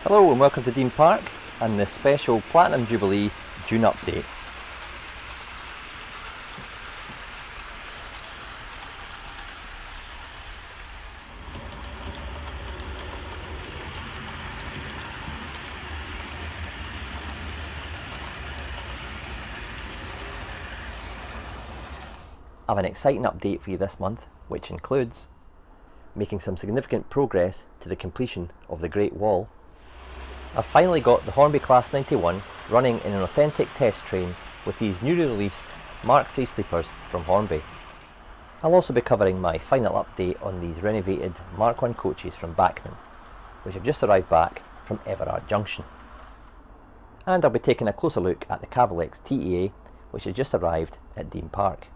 Hello and welcome to Dean Park and this special Platinum Jubilee June update. I have an exciting update for you this month, which includes making some significant progress to the completion of the Great Wall. I've finally got the Hornby Class 91 running in an authentic test train with these newly released Mark III sleepers from Hornby. I'll also be covering my final update on these renovated Mark I coaches from Bachmann, which have just arrived back from Everard Junction. And I'll be taking a closer look at the Cavalex TEA, which has just arrived at Dean Park.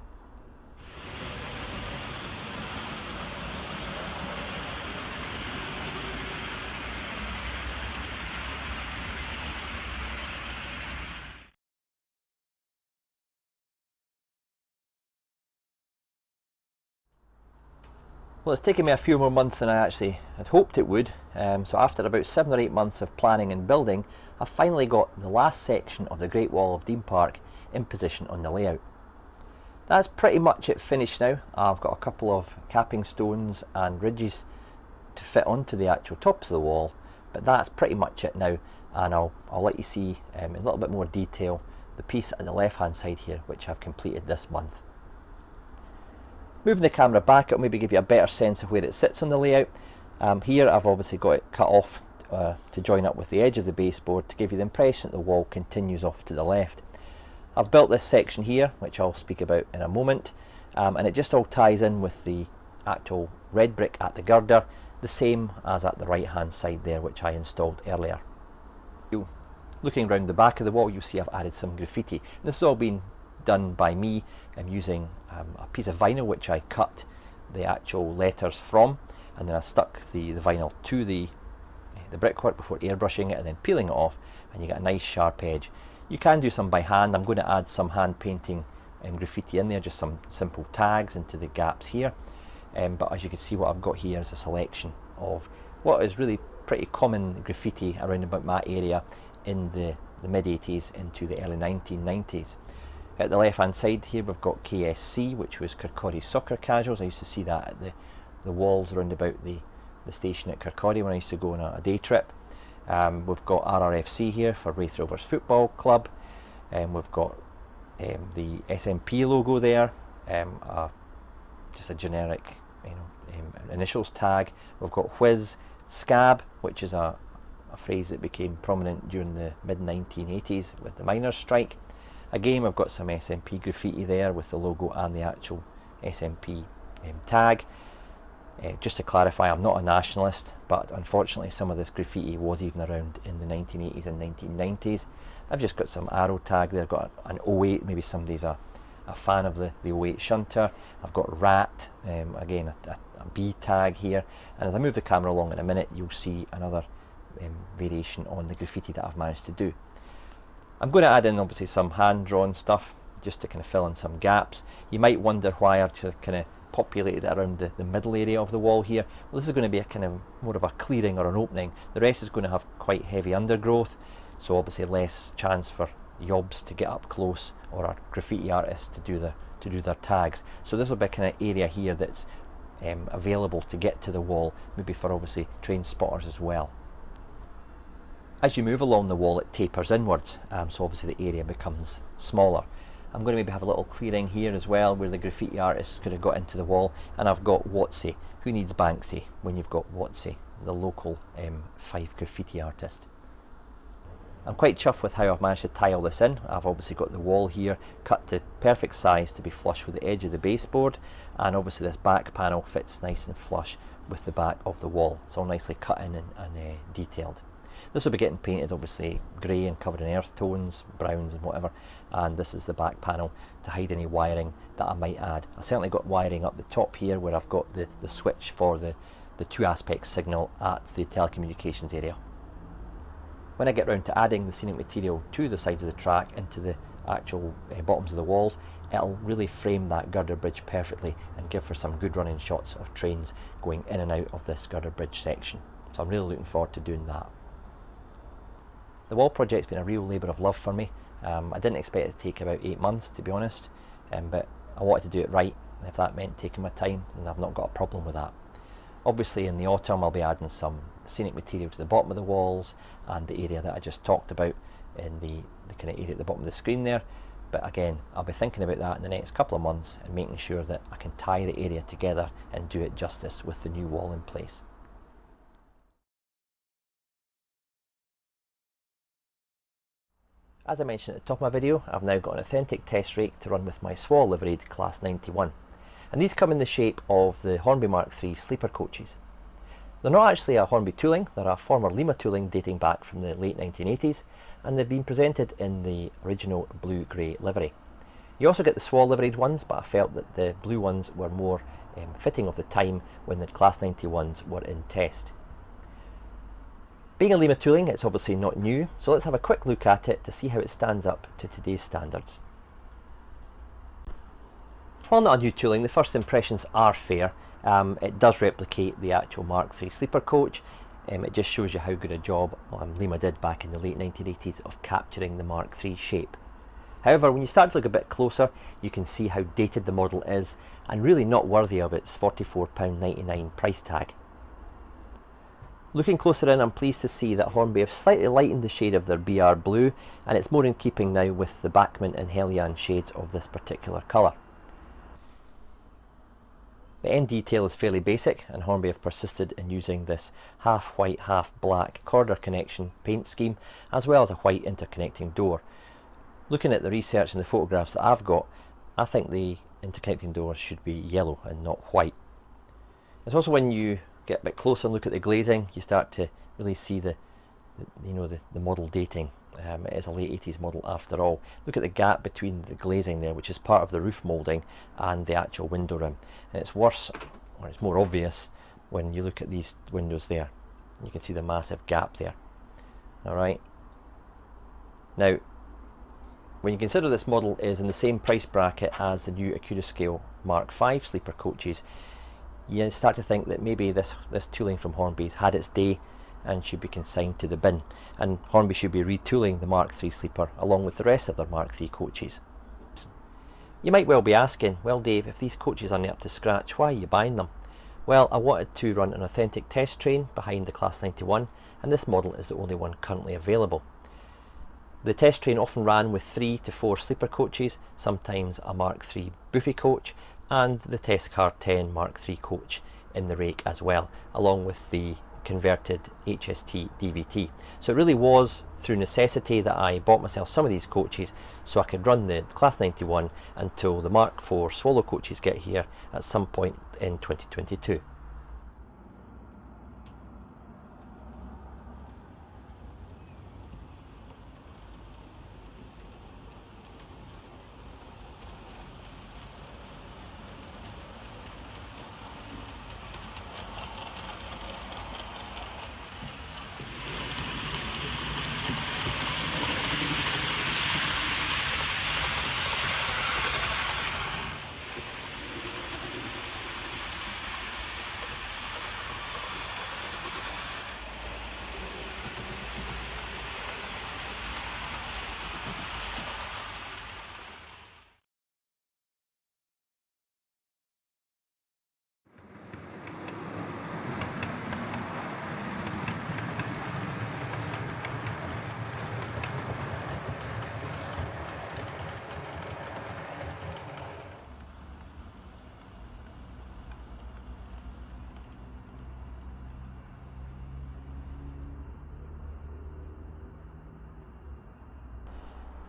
Well, it's taken me a few more months than I actually had hoped it would, so after about 7 or 8 months of planning and building, I've finally got the last section of the Great Wall of Dean Park in position on the layout. That's pretty much it finished now. I've got a couple of capping stones and ridges to fit onto the actual tops of the wall, but that's pretty much it now, and I'll let you see in a little bit more detail the piece at the left hand side here, which I've completed this month. Moving the camera back, it'll maybe give you a better sense of where it sits on the layout. Here I've obviously got it cut off to join up with the edge of the baseboard to give you the impression that the wall continues off to the left. I've built this section here, which I'll speak about in a moment, and it just all ties in with the actual red brick at the girder, the same as at the right hand side there, which I installed earlier. Looking around the back of the wall, you'll see I've added some graffiti. This has all been done by me. I'm using a piece of vinyl which I cut the actual letters from, and then I stuck the vinyl to the brickwork before airbrushing it and then peeling it off, and you get a nice sharp edge. You can do some by hand. I'm going to add some hand painting and graffiti in there, just some simple tags into the gaps here, but as you can see, what I've got here is a selection of what is really pretty common graffiti around about my area in the mid 80s into the early 1990s. At the left hand side here we've got KSC, which was Kirkcaldy Soccer Casuals. I used to see that at the walls around about the station at Kirkcaldy when I used to go on a day trip. We've got RRFC here for Wraith Rovers Football Club, and we've got the SMP logo there, just a generic initials tag. We've got Whiz Scab, which is a phrase that became prominent during the mid 1980s with the miners' strike. Again, we've got some SMP graffiti there with the logo and the actual SMP tag. Just to clarify, I'm not a nationalist, but unfortunately some of this graffiti was even around in the 1980s and 1990s. I've just got some arrow tag there. I've got an 08, maybe somebody's a fan of the 08 shunter. I've got rat, again a B tag here, and as I move the camera along in a minute, you'll see another variation on the graffiti that I've managed to do. I'm going to add in obviously some hand-drawn stuff just to kind of fill in some gaps. You might wonder why I've just kind of populated it around the middle area of the wall here. Well, this is going to be a kind of more of a clearing or an opening. The rest is going to have quite heavy undergrowth, so obviously less chance for yobs to get up close or our graffiti artists to do their tags. So this will be a kind of area here that's available to get to the wall, maybe for obviously train spotters as well. As you move along the wall, it tapers inwards, so obviously the area becomes smaller. I'm going to maybe have a little clearing here as well where the graffiti artists could have got into the wall, and I've got Watsy. Who needs Banksy when you've got Watsy, the local Fife graffiti artist? I'm quite chuffed with how I've managed to tie all this in. I've obviously got the wall here cut to perfect size to be flush with the edge of the baseboard, and obviously this back panel fits nice and flush with the back of the wall. It's all nicely cut in and detailed. This will be getting painted obviously grey and covered in earth tones, browns and whatever, and this is the back panel to hide any wiring that I might add. I certainly got wiring up the top here where I've got the switch for the 2-aspect signal at the telecommunications area. When I get round to adding the scenic material to the sides of the track into the actual bottoms of the walls, it'll really frame that girder bridge perfectly and give for some good running shots of trains going in and out of this girder bridge section. So I'm really looking forward to doing that. The wall project's been a real labour of love for me. I didn't expect it to take about 8 months, to be honest, but I wanted to do it right, and if that meant taking my time, then I've not got a problem with that. Obviously in the autumn I'll be adding some scenic material to the bottom of the walls and the area that I just talked about in the kind of area at the bottom of the screen there. But again, I'll be thinking about that in the next couple of months and making sure that I can tie the area together and do it justice with the new wall in place. As I mentioned at the top of my video, I've now got an authentic test rake to run with my SWA liveried Class 91. And these come in the shape of the Hornby Mark III sleeper coaches. They're not actually a Hornby tooling, they're a former Lima tooling dating back from the late 1980s, and they've been presented in the original blue-grey livery. You also get the SWA liveried ones, but I felt that the blue ones were more fitting of the time when the Class 91s were in test. Being a Lima tooling, it's obviously not new, so let's have a quick look at it to see how it stands up to today's standards. While not a new tooling, the first impressions are fair. It does replicate the actual Mark III sleeper coach. It just shows you how good a job Lima did back in the late 1980s of capturing the Mark III shape. However, when you start to look a bit closer, you can see how dated the model is and really not worthy of its £44.99 price tag. Looking closer in, I'm pleased to see that Hornby have slightly lightened the shade of their BR blue, and it's more in keeping now with the Bachmann and Hellion shades of this particular colour. The end detail is fairly basic, and Hornby have persisted in using this half white, half black corridor connection paint scheme, as well as a white interconnecting door. Looking at the research and the photographs that I've got, I think the interconnecting doors should be yellow and not white. It's also when you get a bit closer and look at the glazing, you start to really see the model dating. It is a late 80s model after all. Look at the gap between the glazing there, which is part of the roof moulding, and the actual window rim. And it's worse, or it's more obvious, when you look at these windows there. You can see the massive gap there. Alright. Now, when you consider this model is in the same price bracket as the new Accurascale Mark V sleeper coaches, you start to think that maybe this tooling from Hornby's had its day and should be consigned to the bin, and Hornby should be retooling the Mark III sleeper along with the rest of their Mark III coaches. You might well be asking, well Dave, if these coaches aren't up to scratch, why are you buying them? Well, I wanted to run an authentic test train behind the Class 91, and this model is the only one currently available. The test train often ran with 3 to 4 sleeper coaches, sometimes a Mark III Buffy coach, and the Test Car 10 Mark III coach in the rake as well, along with the converted HST DVT. So it really was through necessity that I bought myself some of these coaches so I could run the Class 91 until the Mark IV Swallow coaches get here at some point in 2022.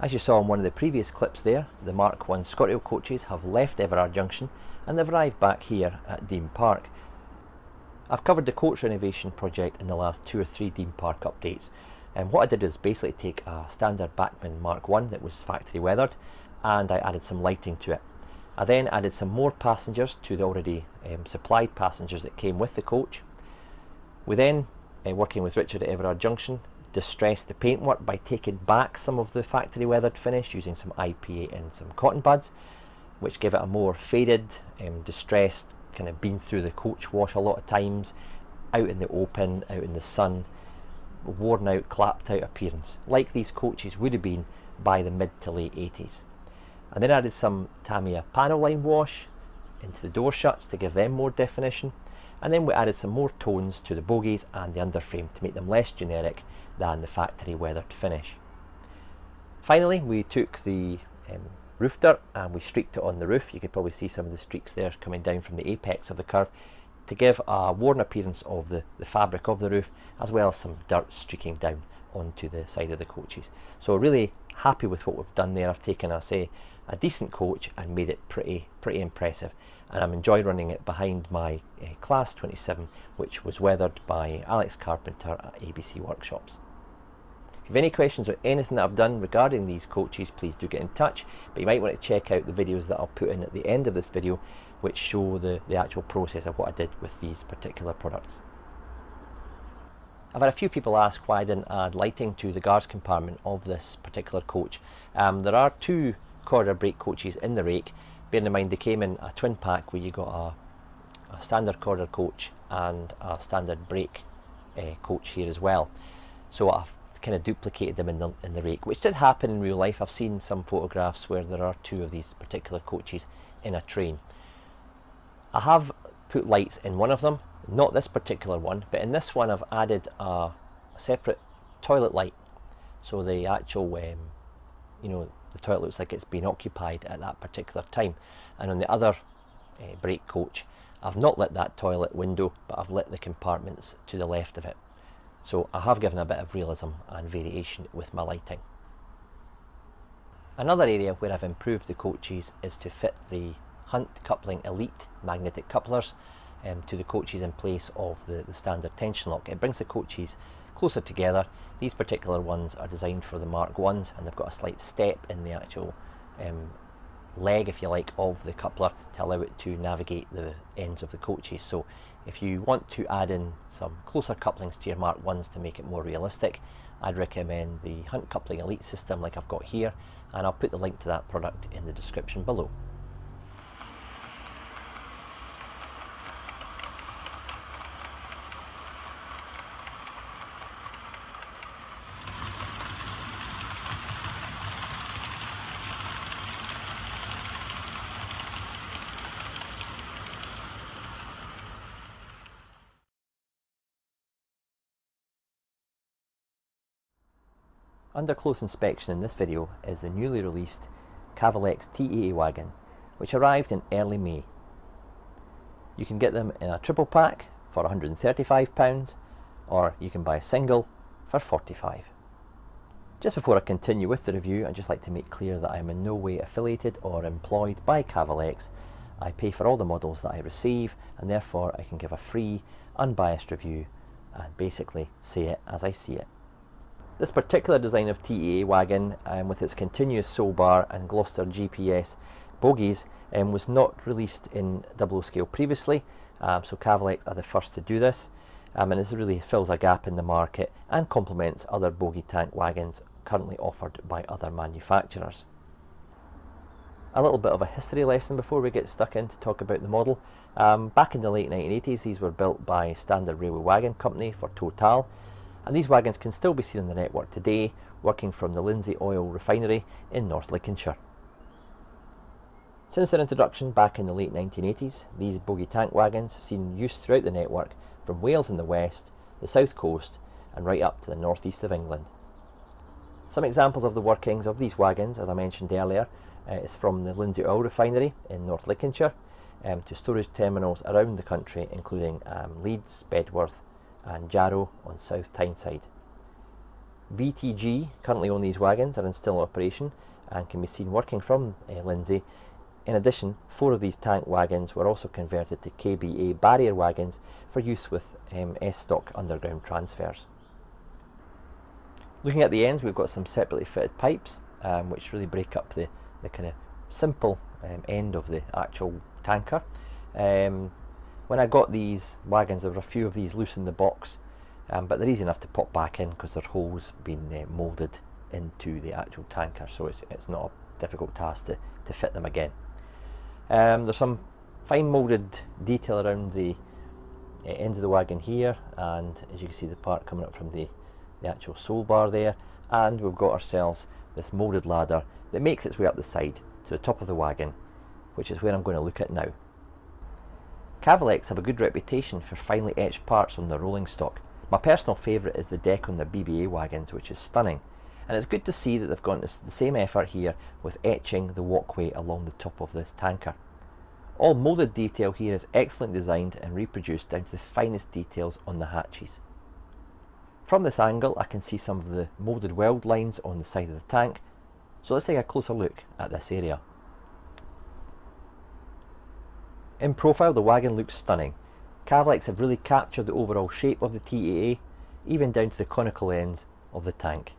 As you saw in one of the previous clips there, the Mark I ScotRail coaches have left Everard Junction and they've arrived back here at Dean Park. I've covered the coach renovation project in the last 2 or 3 Dean Park updates, and what I did was basically take a standard Bachmann Mark I that was factory weathered, and I added some lighting to it. I then added some more passengers to the already supplied passengers that came with the coach. We then, working with Richard at Everard Junction, distressed the paintwork by taking back some of the factory weathered finish using some IPA and some cotton buds, which give it a more faded, distressed, kind of been through the coach wash a lot of times, out in the open, out in the sun, worn out, clapped out appearance, like these coaches would have been by the mid to late 80s. And then added some Tamiya panel line wash into the door shuts to give them more definition, and then we added some more tones to the bogies and the underframe to make them less generic than the factory weathered finish. Finally, we took the roof dirt and we streaked it on the roof. You could probably see some of the streaks there coming down from the apex of the curve to give a worn appearance of the fabric of the roof, as well as some dirt streaking down onto the side of the coaches. So really happy with what we've done there. I've taken a decent coach and made it pretty impressive, and I'm enjoying running it behind my Class 27, which was weathered by Alex Carpenter at ABC Workshops. If you have any questions or anything that I've done regarding these coaches, please do get in touch, but you might want to check out the videos that I'll put in at the end of this video, which show the actual process of what I did with these particular products. I've had a few people ask why I didn't add lighting to the guards compartment of this particular coach. There are two corridor brake coaches in the rake. Bearing in mind they came in a twin pack where you got a standard corridor coach and a standard brake coach here as well. So I've kind of duplicated them in the rake, which did happen in real life. I've seen some photographs where there are two of these particular coaches in a train. I have put lights in one of them, not this particular one, but in this one I've added a separate toilet light. So the actual, the toilet looks like it's been occupied at that particular time. And on the other brake coach, I've not lit that toilet window, but I've lit the compartments to the left of it. So I have given a bit of realism and variation with my lighting. Another area where I've improved the coaches is to fit the Hunt Coupling Elite magnetic couplers to the coaches in place of the standard tension lock. It brings the coaches closer together. These particular ones are designed for the Mark 1s, and they've got a slight step in the actual leg, if you like, of the coupler to allow it to navigate the ends of the coaches. So if you want to add in some closer couplings to your Mark 1s to make it more realistic, I'd recommend the Hunt Coupling Elite system like I've got here, and I'll put the link to that product in the description below. Under close inspection in this video is the newly released Cavalex TEA wagon, which arrived in early May. You can get them in a triple pack for £135, or you can buy a single for £45. Just before I continue with the review, I'd just like to make clear that I am in no way affiliated or employed by Cavalex. I pay for all the models that I receive, and therefore I can give a free, unbiased review and basically say it as I see it. This particular design of TEA wagon, with its continuous soul bar and Gloucester GPS bogies, was not released in 00 scale previously, so Cavalex are the first to do this, and this really fills a gap in the market and complements other bogie tank wagons currently offered by other manufacturers. A little bit of a history lesson before we get stuck in to talk about the model. Back in the late 1980s, these were built by Standard Railway Wagon Company for Total, and these wagons can still be seen on the network today, working from the Lindsay Oil Refinery in North Lincolnshire. Since their introduction back in the late 1980s, these bogie tank wagons have seen use throughout the network, from Wales in the west, the south coast, and right up to the northeast of England. Some examples of the workings of these wagons, as I mentioned earlier, is from the Lindsay Oil Refinery in North Lincolnshire to storage terminals around the country, including Leeds, Bedworth, and Jarrow on South Tyneside. VTG currently own these wagons, are in still operation and can be seen working from Lindsay. In addition, 4 of these tank wagons were also converted to KBA barrier wagons for use with S-stock underground transfers. Looking at the ends, we've got some separately fitted pipes which really break up the kind of simple end of the actual tanker. When I got these wagons, there were a few of these loose in the box, but they're easy enough to pop back in because their holes been moulded into the actual tanker, so it's not a difficult task to fit them again. There's some fine moulded detail around the ends of the wagon here, and as you can see, the part coming up from the the actual soul bar there, and we've got ourselves this moulded ladder that makes its way up the side to the top of the wagon, which is where I'm going to look at now. Cavalex have a good reputation for finely etched parts on their rolling stock. My personal favourite is the deck on their BBA wagons, which is stunning, and it's good to see that they've gone to the same effort here with etching the walkway along the top of this tanker. All moulded detail here is excellently designed and reproduced down to the finest details on the hatches. From this angle I can see some of the moulded weld lines on the side of the tank, so let's take a closer look at this area. In profile the wagon looks stunning. Cavalex have really captured the overall shape of the TEA, even down to the conical ends of the tank.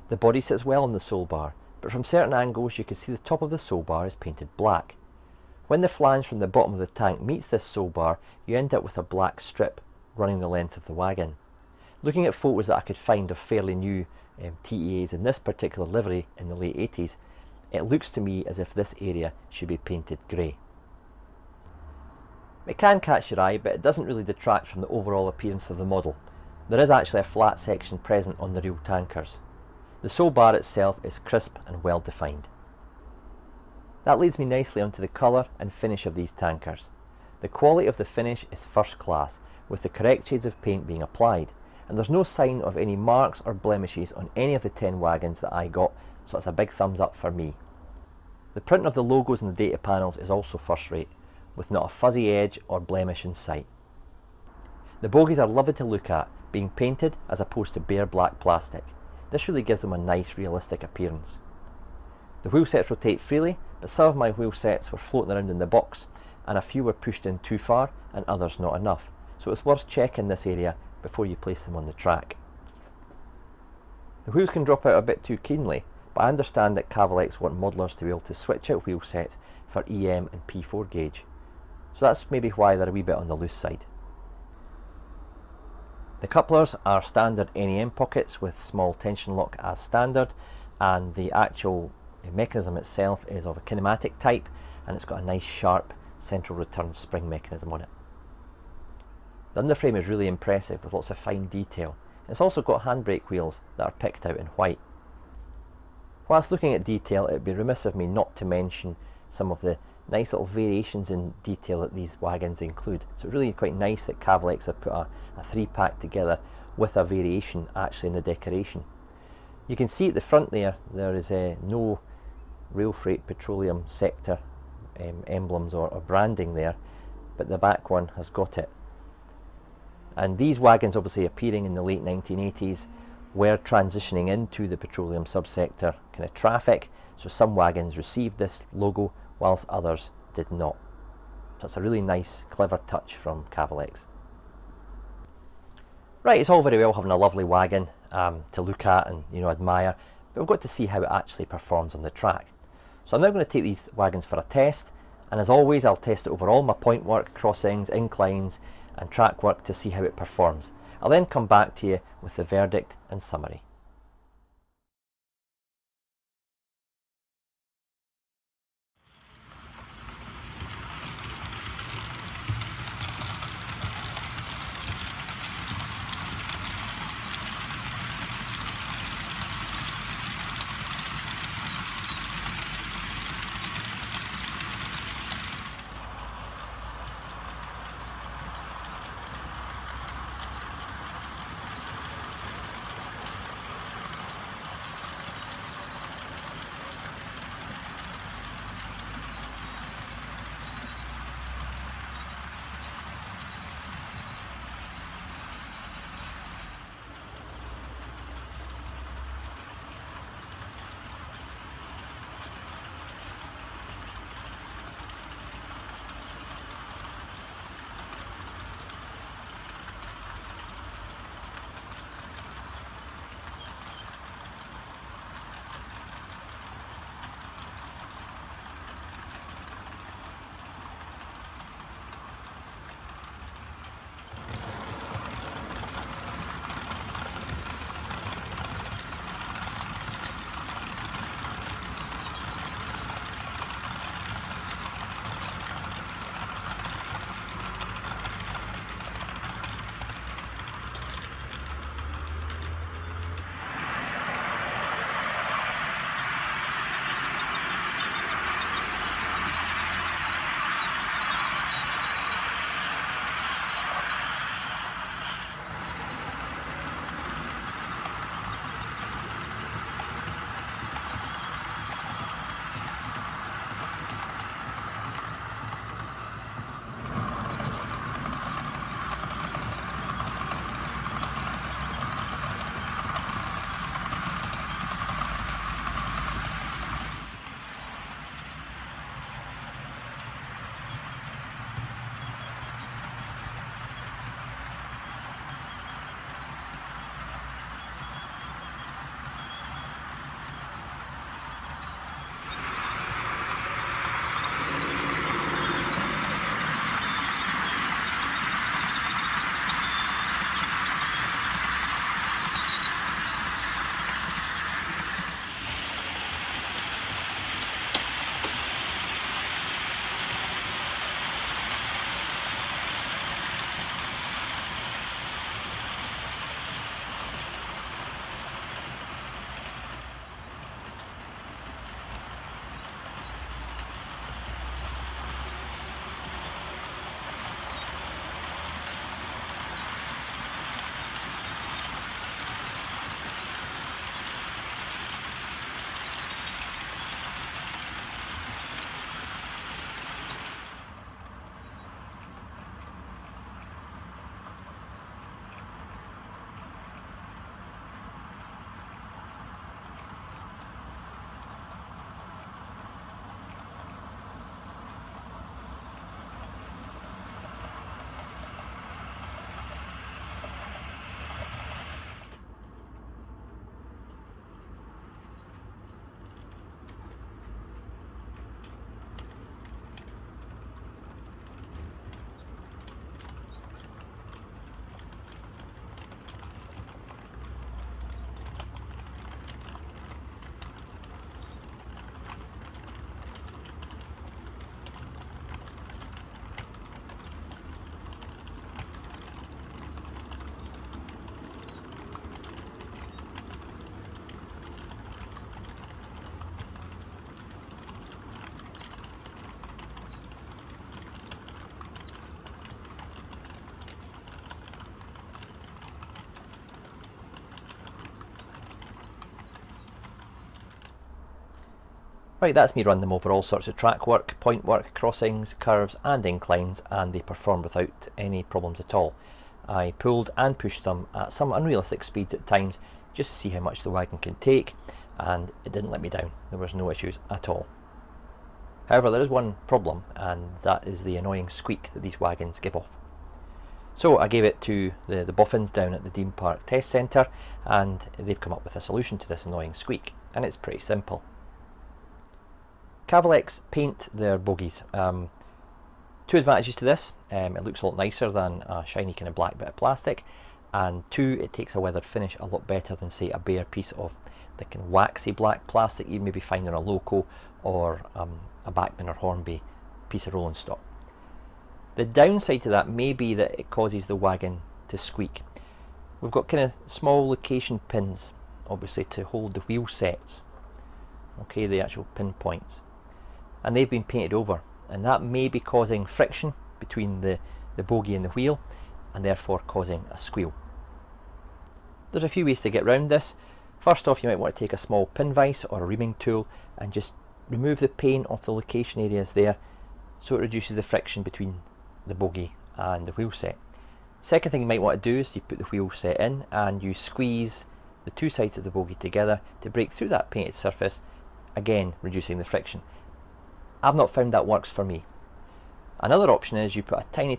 The body sits well on the soul bar, but from certain angles you can see the top of the soul bar is painted black. When the flange from the bottom of the tank meets this soul bar, you end up with a black strip running the length of the wagon. Looking at photos that I could find of fairly new TEAs in this particular livery in the late 80s, it looks to me as if this area should be painted grey. It can catch your eye, but it doesn't really detract from the overall appearance of the model. There is actually a flat section present on the real tankers. The soul bar itself is crisp and well defined. That leads me nicely onto the colour and finish of these tankers. The quality of the finish is first class, with the correct shades of paint being applied, and there's no sign of any marks or blemishes on any of the 10 wagons that I got, so it's a big thumbs up for me. The print of the logos and the data panels is also first rate, with not a fuzzy edge or blemish in sight. The bogies are lovely to look at, being painted as opposed to bare black plastic. This really gives them a nice realistic appearance. The wheel sets rotate freely, but some of my wheel sets were floating around in the box, and a few were pushed in too far and others not enough, so it's worth checking this area before you place them on the track. The wheels can drop out a bit too keenly, but I understand that Cavalex want modelers to be able to switch out wheel sets for EM and P4 gauge, so that's maybe why they're a wee bit on the loose side. The couplers are standard NEM pockets with small tension lock as standard, and the actual mechanism itself is of a kinematic type, and it's got a nice sharp central return spring mechanism on it. The underframe is really impressive with lots of fine detail. It's also got handbrake wheels that are picked out in white. Whilst looking at detail, it would be remiss of me not to mention some of the nice little variations in detail that these wagons include. So it's really quite nice that Cavalex have put a 3-pack together with a variation actually in the decoration. You can see at the front there is no rail freight petroleum sector emblems or branding there, but the back one has got it. And these wagons, obviously appearing in the late 1980s, were transitioning into the petroleum subsector kind of traffic, so some wagons received this logo whilst others did not. So it's a really nice, clever touch from Cavalex. Right, it's all very well having a lovely wagon to look at and admire, but we've got to see how it actually performs on the track. So I'm now going to take these wagons for a test, and as always I'll test it over all my point work, crossings, inclines and track work to see how it performs. I'll then come back to you with the verdict and summary. Right, that's me running them over all sorts of track work, point work, crossings, curves and inclines, and they perform without any problems at all. I pulled and pushed them at some unrealistic speeds at times just to see how much the wagon can take, and it didn't let me down. There was no issues at all. However, there is one problem, and that is the annoying squeak that these wagons give off. So I gave it to the boffins down at the Dean Park Test Centre, and they've come up with a solution to this annoying squeak, and it's pretty simple. Cavalex paint their bogies. Two advantages to this: it looks a lot nicer than a shiny kind of black bit of plastic, and two, it takes a weathered finish a lot better than, say, a bare piece of the kind of waxy black plastic you maybe find on a Loco or a Bachmann or Hornby piece of rolling stock. The downside to that may be that it causes the wagon to squeak. We've got kind of small location pins, obviously, to hold the wheel sets, okay, the actual pin points, and they've been painted over, and that may be causing friction between the bogie and the wheel, and therefore causing a squeal. There's a few ways to get around this. First off, you might want to take a small pin vise or a reaming tool and just remove the paint off the location areas there, so it reduces the friction between the bogie and the wheel set. Second thing you might want to do is you put the wheel set in and you squeeze the two sides of the bogie together to break through that painted surface, again reducing the friction. I've not found that works for me. Another option is you put a tiny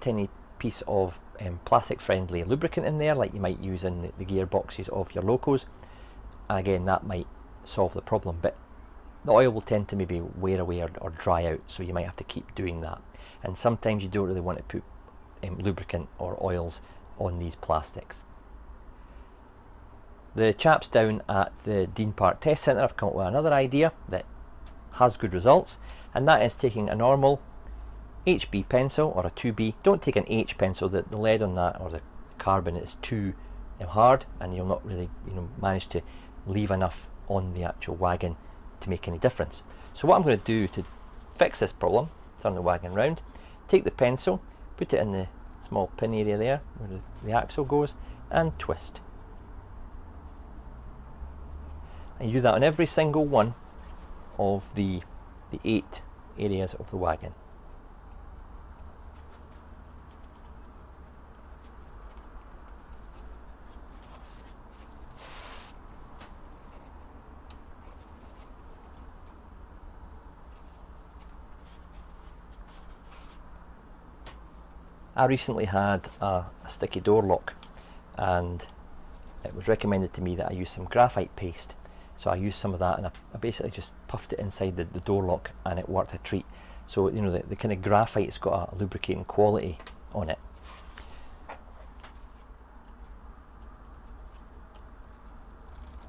piece of plastic friendly lubricant in there, like you might use in the gearboxes of your Locos, and again that might solve the problem, but the oil will tend to maybe wear away or dry out, so you might have to keep doing that, and sometimes you don't really want to put lubricant or oils on these plastics. The chaps down at the Dean Park Test Centre have come up with another idea that has good results, and that is taking a normal HB pencil or a 2B. Don't take an H pencil, the lead on that or the carbon is too hard, and you'll not really manage to leave enough on the actual wagon to make any difference. So what I'm going to do to fix this problem, turn the wagon round, take the pencil, put it in the small pin area there where the axle goes, and twist. And you do that on every single one of the 8 areas of the wagon. I recently had a sticky door lock, and it was recommended to me that I use some graphite paste. So I used some of that, and I basically just puffed it inside the door lock, and it worked a treat. So the kind of graphite's got a lubricating quality on it.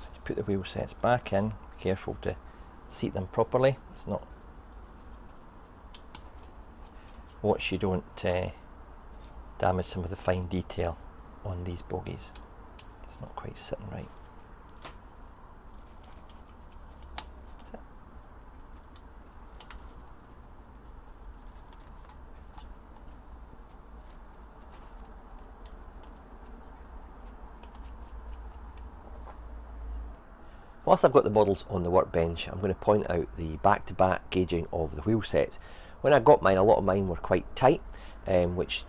So put the wheel sets back in, be careful to seat them properly. It's not watch you don't damage some of the fine detail on these bogies. It's not quite sitting right. That's it. Whilst I've got the models on the workbench, I'm going to point out the back-to-back gauging of the wheel sets. When I got mine, a lot of mine were quite tight, which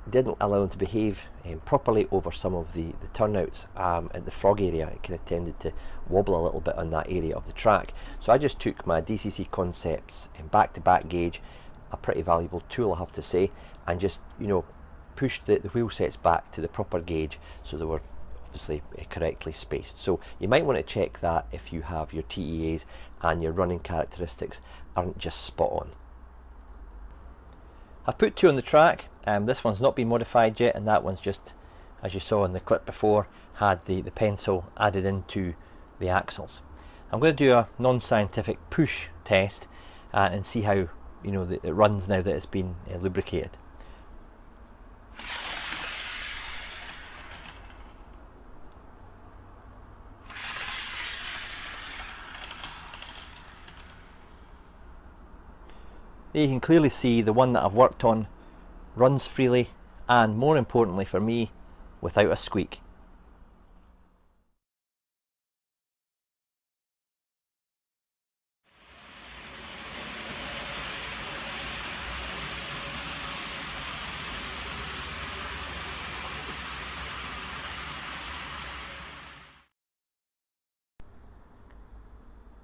didn't allow them to behave properly over some of the turnouts at the frog area. It kind of tended to wobble a little bit on that area of the track. So I just took my DCC Concepts back-to-back gauge, a pretty valuable tool I have to say, and just pushed the wheel sets back to the proper gauge so they were obviously correctly spaced. So you might want to check that if you have your TEAs and your running characteristics aren't just spot on. I've put 2 on the track. This one's not been modified yet, and that one's just, as you saw in the clip before, had the pencil added into the axles. I'm going to do a non-scientific push test and see how it runs now that it's been lubricated. There you can clearly see the one that I've worked on runs freely, and more importantly for me, without a squeak.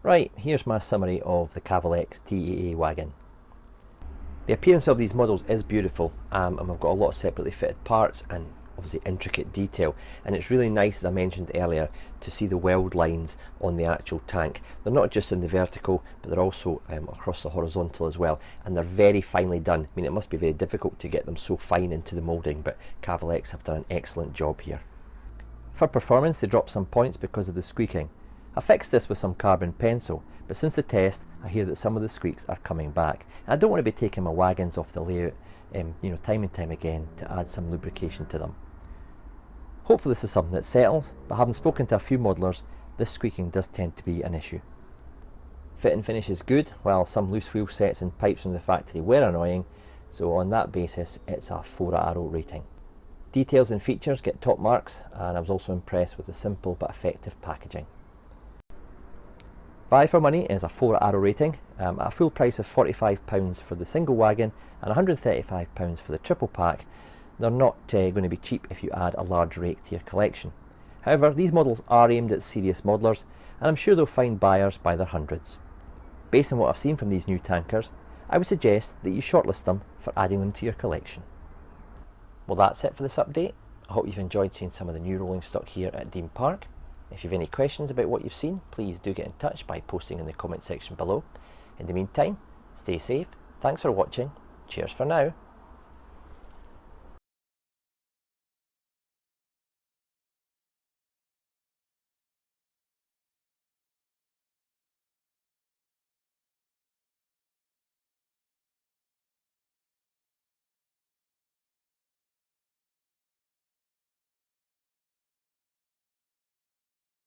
Right, here's my summary of the Cavalex TEA wagon. The appearance of these models is beautiful, and we've got a lot of separately fitted parts and obviously intricate detail, and it's really nice, as I mentioned earlier, to see the weld lines on the actual tank. They're not just in the vertical, but they're also across the horizontal as well, and they're very finely done. I mean, it must be very difficult to get them so fine into the moulding, but Cavalex have done an excellent job here. For performance, they dropped some points because of the squeaking. I fixed this with some carbon pencil, but since the test I hear that some of the squeaks are coming back. And I don't want to be taking my wagons off the layout time and time again to add some lubrication to them. Hopefully this is something that settles, but having spoken to a few modelers, this squeaking does tend to be an issue. Fit and finish is good, while some loose wheel sets and pipes from the factory were annoying, so on that basis it's a 4-arrow rating. Details and features get top marks, and I was also impressed with the simple but effective packaging. Value for money is a 4-arrow rating, at a full price of £45 for the single wagon and £135 for the triple pack. They're not going to be cheap if you add a large rake to your collection. However, these models are aimed at serious modelers, and I'm sure they'll find buyers by their hundreds. Based on what I've seen from these new tankers, I would suggest that you shortlist them for adding them to your collection. Well, that's it for this update. I hope you've enjoyed seeing some of the new rolling stock here at Dean Park. If you've any questions about what you've seen, please do get in touch by posting in the comment section below. In the meantime, stay safe, thanks for watching, cheers for now.